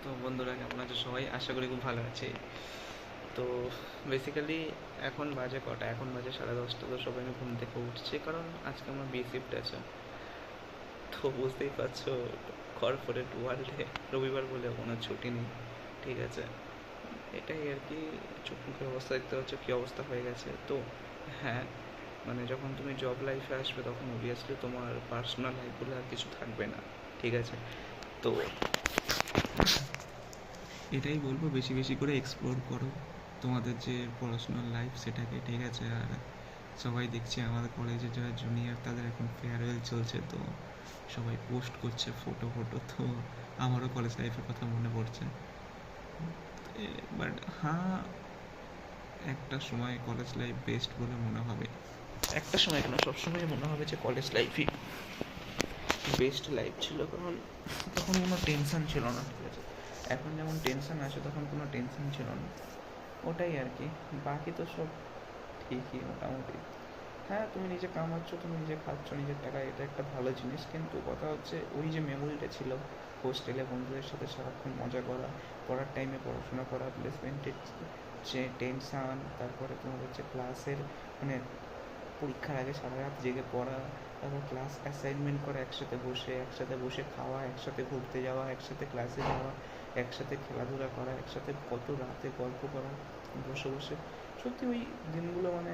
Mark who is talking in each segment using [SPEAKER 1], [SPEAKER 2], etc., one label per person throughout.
[SPEAKER 1] তো বন্ধুরা কেমন আছে সবাই? আশা করি খুব ভালো আছে। তো বেসিক্যালি এখন বাজে কটা? এখন বাজে 10:30। তো সবাই ঘুম থেকে উঠছে, কারণ আজকে আমার বি শিফট আছে। তো বুঝতেই পারছো, কর্পোরেট ওয়ার্ল্ডে রবিবার বলে কোনো ছুটি নেই। ঠিক আছে, এটাই আর কি। চোখ মুখের অবস্থা দেখতে পাচ্ছ কী অবস্থা হয়ে গেছে। তো হ্যাঁ, মানে যখন তুমি জব লাইফে আসবে তখন অবভিয়াসলি তোমার পার্সোনাল লাইফগুলো আর কিছু থাকবে না। ঠিক আছে, তো এটাই বলবো, বেশি বেশি করে এক্সপ্লোর করো তোমাদের যে পড়াশোনার লাইফ সেটাকে। ঠিক আছে, আর সবাই দেখছি আমাদের কলেজে যারা জুনিয়র তাদের এখন ফেয়ারওয়েল চলছে, তো সবাই পোস্ট করছে ফটো ফটো। তো আমারও কলেজ লাইফের কথা মনে পড়ছে। বাট হ্যাঁ, একটা সময় কলেজ লাইফ বেস্ট বলে মনে হবে। একটা সময় কেন, সবসময় মনে হবে যে কলেজ লাইফই বেস্ট লাইফ ছিল, কারণ তখন কোনো টেনশন ছিল না। ঠিক আছে, এখন যেমন টেনশন আছে তখন কোনো টেনশন ছিল না। ওটাই আর কি। বাকি তো সব ঠিকই মোটামুটি। হ্যাঁ, তুমি নিজে কামাচ্ছ, তুমি নিজে খাচ্ছ নিজের টাকায়, এটা একটা ভালো জিনিস। কিন্তু কথা হচ্ছে ওই যে মেমোরিটা ছিল হোস্টেলে বন্ধুদের সাথে সারাক্ষণ মজা করা, পড়ার টাইমে পড়াশোনা করা, প্লেসমেন্টের যে টেনশান, তারপরে তোমার হচ্ছে ক্লাসের মানে পরীক্ষার আগে সারা রাত জেগে পড়া, তারপর ক্লাস অ্যাসাইনমেন্ট করা, একসাথে বসে খাওয়া, একসাথে ঘুরতে যাওয়া, একসাথে ক্লাসে যাওয়া, একসাথে খেলাধুলা করা, একসাথে কত রাতে গল্প করা বসে বসে। সত্যি ওই দিনগুলো মানে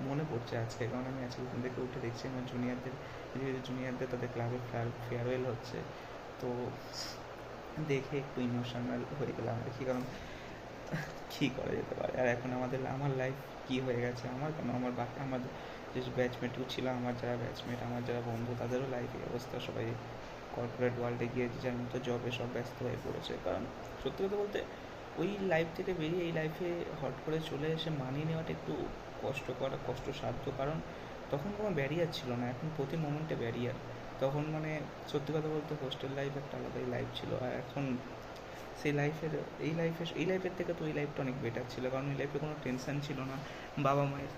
[SPEAKER 1] মনে পড়ছে আজকে, কারণ আমি আজকে ঘুম থেকে উঠে দেখছি আমার জুনিয়রদের তাদের ক্লাবে ফেয়ারওয়েল হচ্ছে। তো দেখে একটু ইমোশনাল হয়ে গেলাম আর কি, কারণ কী করা যেতে পারে। আর এখন আমার লাইফ কী হয়ে গেছে, আমার কেন, আমার যে ব্যাচমেটও ছিল, আমার যারা ব্যাচমেট, আমার যারা বন্ধু, তাদেরও লাইফের অবস্থা। সবাই কর্পোরেট ওয়ার্ল্ডে গিয়ে যে যার মতো জবে সব ব্যস্ত হয়ে পড়েছে। কারণ সত্যি কথা বলতে ওই লাইফ থেকে বেরিয়ে এই লাইফে হট করে চলে এসে মানিয়ে নেওয়াটা একটু কষ্টসাধ্য। কারণ তখন কোনো ব্যারিয়ার ছিল না, এখন প্রতি মোমেন্টে ব্যারিয়ার। তখন মানে সত্যি কথা বলতে হোস্টেল লাইফ একটা আলাদাই লাইফ ছিল। আর এখন সেই লাইফের এই লাইফের থেকে তো ওই লাইফটা অনেক বেটার ছিল, কারণ ওই লাইফে কোনো টেনশন ছিল না। বাবা মায়ের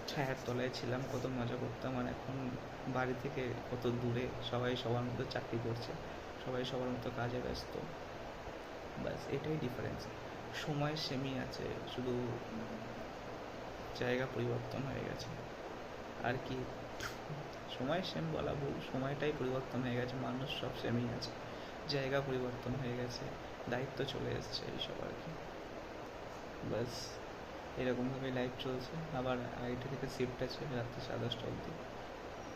[SPEAKER 1] ছায়ার তলায় ছিলাম, কত মজা করতাম। আর এখন বাড়ি থেকে কত দূরে, সবাই সবার মতো চাকরি করছে, সবাই সবার মতো কাজে ব্যস্ত। ব্যাস এটাই ডিফারেন্স। সময় সেমই আছে, শুধু জায়গা পরিবর্তন হয়ে গেছে আর কি। সময় সেম বলা ভুল, সময়টাই পরিবর্তন হয়ে গেছে, মানুষ সব সেমই আছে, জায়গা পরিবর্তন হয়ে গেছে, দায়িত্ব চলে এসছে, এইসব আর কি। ব্যাস এরকমভাবেই লাইফ চলছে। আবার আইটি থেকে শিফট আছে রাত্রি 10:30 অবধি,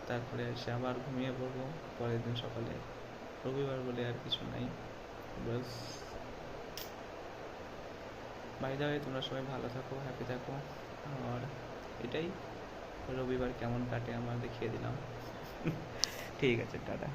[SPEAKER 1] তারপরে এসে আবার ঘুমিয়ে পড়বো পরের দিন সকালে। রবিবার বলে আর কিছু নাই। ব্যাস। বাই দ্য ওয়ে, তোমরা সবাই ভালো থাকো, হ্যাপি থাকো। আর এটাই, রবিবার কেমন কাটে আমার দেখিয়ে দিলাম। ঠিক আছে, টাটা।